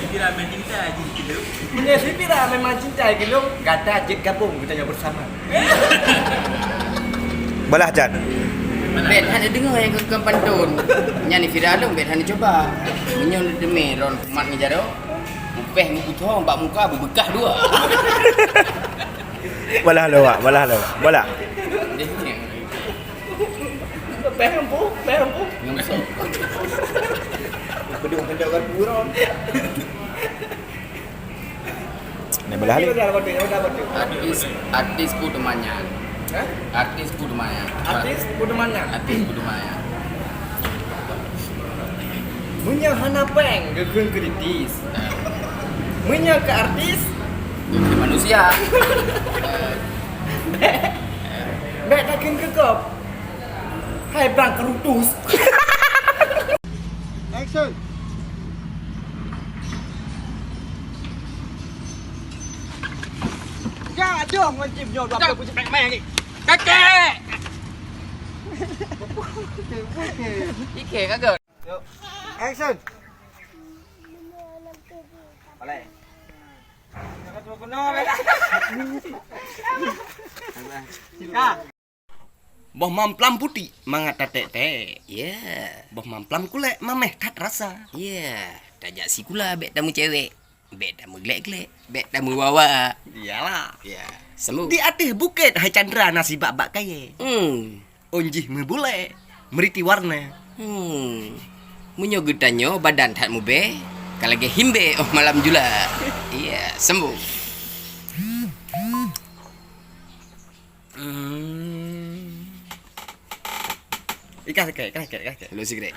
Fira main cinta je gitu. Punya si Fira memang cinta gitu. Kata ajak gabung kita bersama. Belah Jan. Bet ada dengar yang ke pantun. Nya ni Fira dong bet hani coba. Menyon demi ron mat ngejaro. Upeh muka thong bak muka bebekas dua. Belah lo wak, belah lo. Belah. Perempu. Ngomong. Kedua kan buron. Ni belah ni. Artis ku temannya. Artis ku temannya. Artis Budemannya. Artis ku temannya. Munya hana peng gegeun kritis. Munya ke artis Ke manusia. Bek dakin kekop. Hai brang kerutus. Action. Gaduh ngecip nyo dua pucuk mek ni. Kakek. Ike kagak. Yuk. Action. Boleh. Jangan cuma kuno beda. Boh mamplam putih mangat tete. Ya. Boh mamplam kulek mameh tat rasa. Ya. Tajak si kula bek tamu cewek. Bek tamu glek-glek. Bek tamu wawa. Iyalah. Ya. Sembuh. Di atas bukit Hai Chandra nasi bak-bak kaya. Onjih membule. Meriti warna. Munyo gedanyo badan tat mu be. Kalau ge himbe oh malam jula. Iya, sembuh. Ikas. Lu sigrek.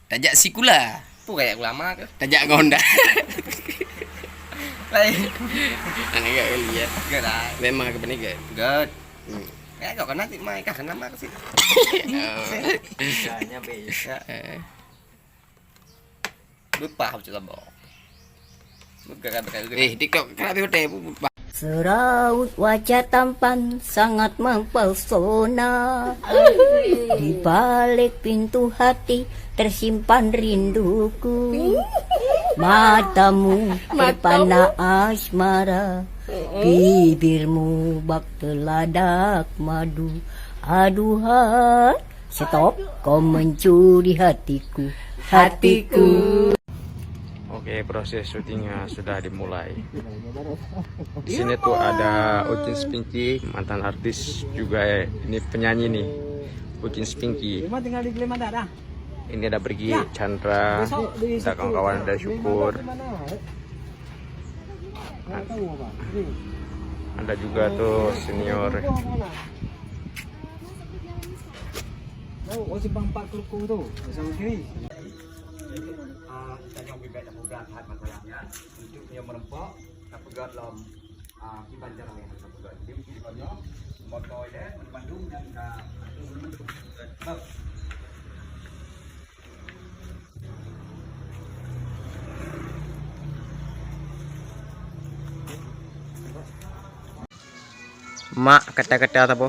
Tajak si kula. Tu kayak ulama ke? Tajak ngonda. Lain. Aneh gak lihat. Gak dah. Memang ke peniga. Gak. Kau kan nanti mai kah nama ke sih? Hanya bisa. Lupa aku coba bawa. Bukan TikTok kenapa hotel? Seraut wajah tampan sangat mempesona. Di balik pintu hati tersimpan rinduku. Matamu berpana asmara. Bibirmu bak teladak madu. Aduhan, stop, kau mencuri hatiku. Oke, proses syutingnya sudah dimulai. Di sini tuh ada Ucin Spinky, mantan artis juga ini penyanyi nih, Ucin Spinky. Ini ada Bergi, Chandra, ada kawan-kawan, ada Syukur. Ada juga tuh senior. Oh, si Bang Pak Kluku tu, bersama kiri. Kita yang lebih baik berangkat masalahnya untuk yang merempok tak pegat dalam kiban jalan yang tak pegat dia mesti dibanyak motor dia di Bandung dan Mak kata-kata apa?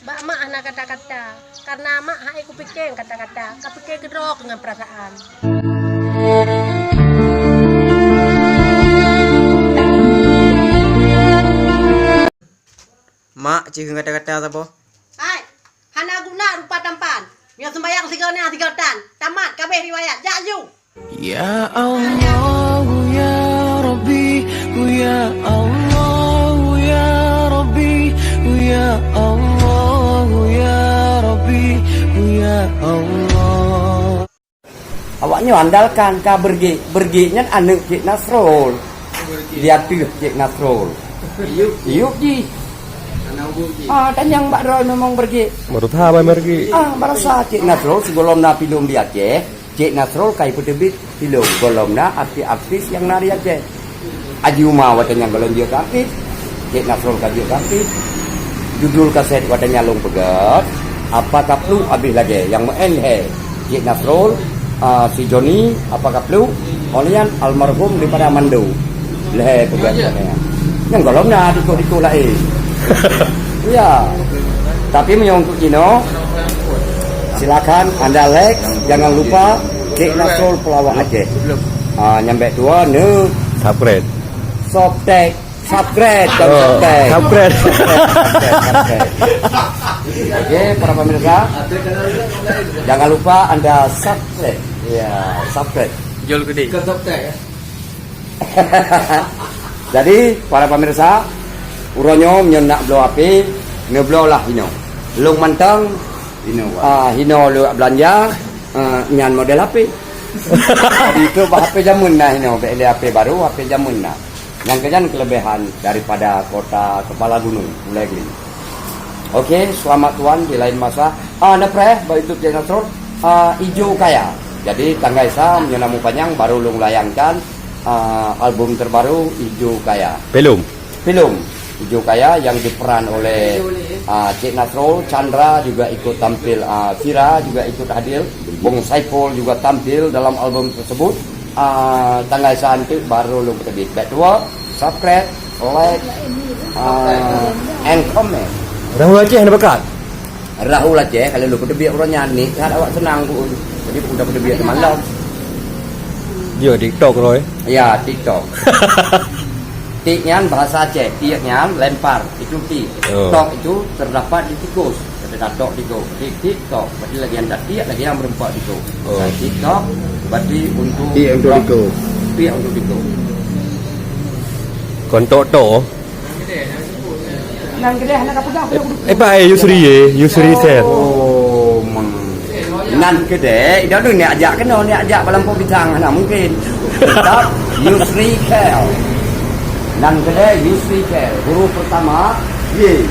Bak mak anak kata-kata. Karena mak hak aku pikir kata-kata. Kau pikir gedrok dengan perasaan. Mak cik kata-kata apa? Hai, hana guna rupa tampan. Yang sembayang tiga tan. Tamat kabeh riwayat. Jaju. Ya Allah, ya Rabbi, ya Allah, ya Rabbi, ya Allah, ya Rabbi, ya Allah. Awaknya andalkan ka berginya anak Cik Nasrul. Dia tuh Cik Nasrul. Yuk ji. Dan yang Mbak Roy memang bergi. Menurut apa Bergi? Merasa Cik Nasrul segolom na film di Aceh. Cik Nasrul kai petebit film golom na artis yang nari Aceh. Aji Umar watanya golong dia artis. Cik Nasrul ka dia artis. Judul kaset watanya long pegat. Apa tak perlu habis lagi yang main he. Cik Nasrul si Joni apakah perlu olian almarhum daripada Mandu leh pegangannya yang golong na dikut lain ya tapi menyongkut Cino Silakan Anda like, jangan lupa Cik Nasrul pelawak Aceh. Nyampe 2 ne Subscribe. subscribe dan Subscribe. Oke, para pemirsa, jangan lupa Anda subscribe. Ya, subscribe. Jual gede. Jadi para pemirsa, uronyo menyendak blow api, ngeblow lah hino. Lung mantang, hino lu belanja, nyan model api. Jadi itu HP jamun nah hino, HP baru, HP jamun nah. Yang kejan kelebihan daripada kota kepala gunung Legli. Oke, selamat tuan di lain masa. Nepre, itu Cik Nasrul, Ijo Kaya. Jadi tangga isa menyenamu panjang baru lung layangkan album terbaru Ijo Kaya. Belum. Ijo Kaya yang diperan oleh Cik Nasrul, Chandra juga ikut tampil, Fira juga ikut hadir, Bung Saiful juga tampil dalam album tersebut. Tanggal santai baru lu terbit. Baik dua, subscribe, like, and comment. Rahul Aceh ada bakat. Rahul Aceh kalau lu terbit orang nyanyi, kan awak senang pun. Jadi udah terbit malam. Dia TikTok rồi. Ya, TikTok. Tiknya bahasa Aceh, tiknya lempar, itu tik. Tok itu terdapat di tikus. Ada tok tikus, TikTok. Berarti lagi yang tik, lagi yang berempat tikus. TikTok berarti untuk tikus. Tik untuk tikus. Còn to. Nang gede anak apa dah? Pak Yusri share. Nan gede, dah ni ajak kena ni ajak balampau bintang mana mungkin. Tetap Yusri Kel. Nan gede Yusri Kel. Huruf pertama Y.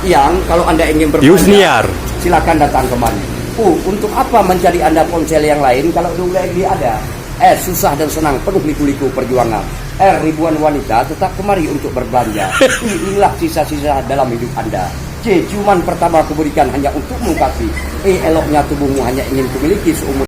Yang kalau Anda ingin berbelanja, Yusniar. silakan datang kemari. Untuk apa mencari Anda ponsel yang lain kalau dulu lagi ada? Susah dan senang, penuh liku-liku perjuangan. Ribuan wanita tetap kemari untuk berbelanja. Inilah sisa-sisa dalam hidup Anda. C, ciuman pertama kuberikan hanya untukmu kasih. Eloknya tubuhmu hanya ingin kumiliki seumur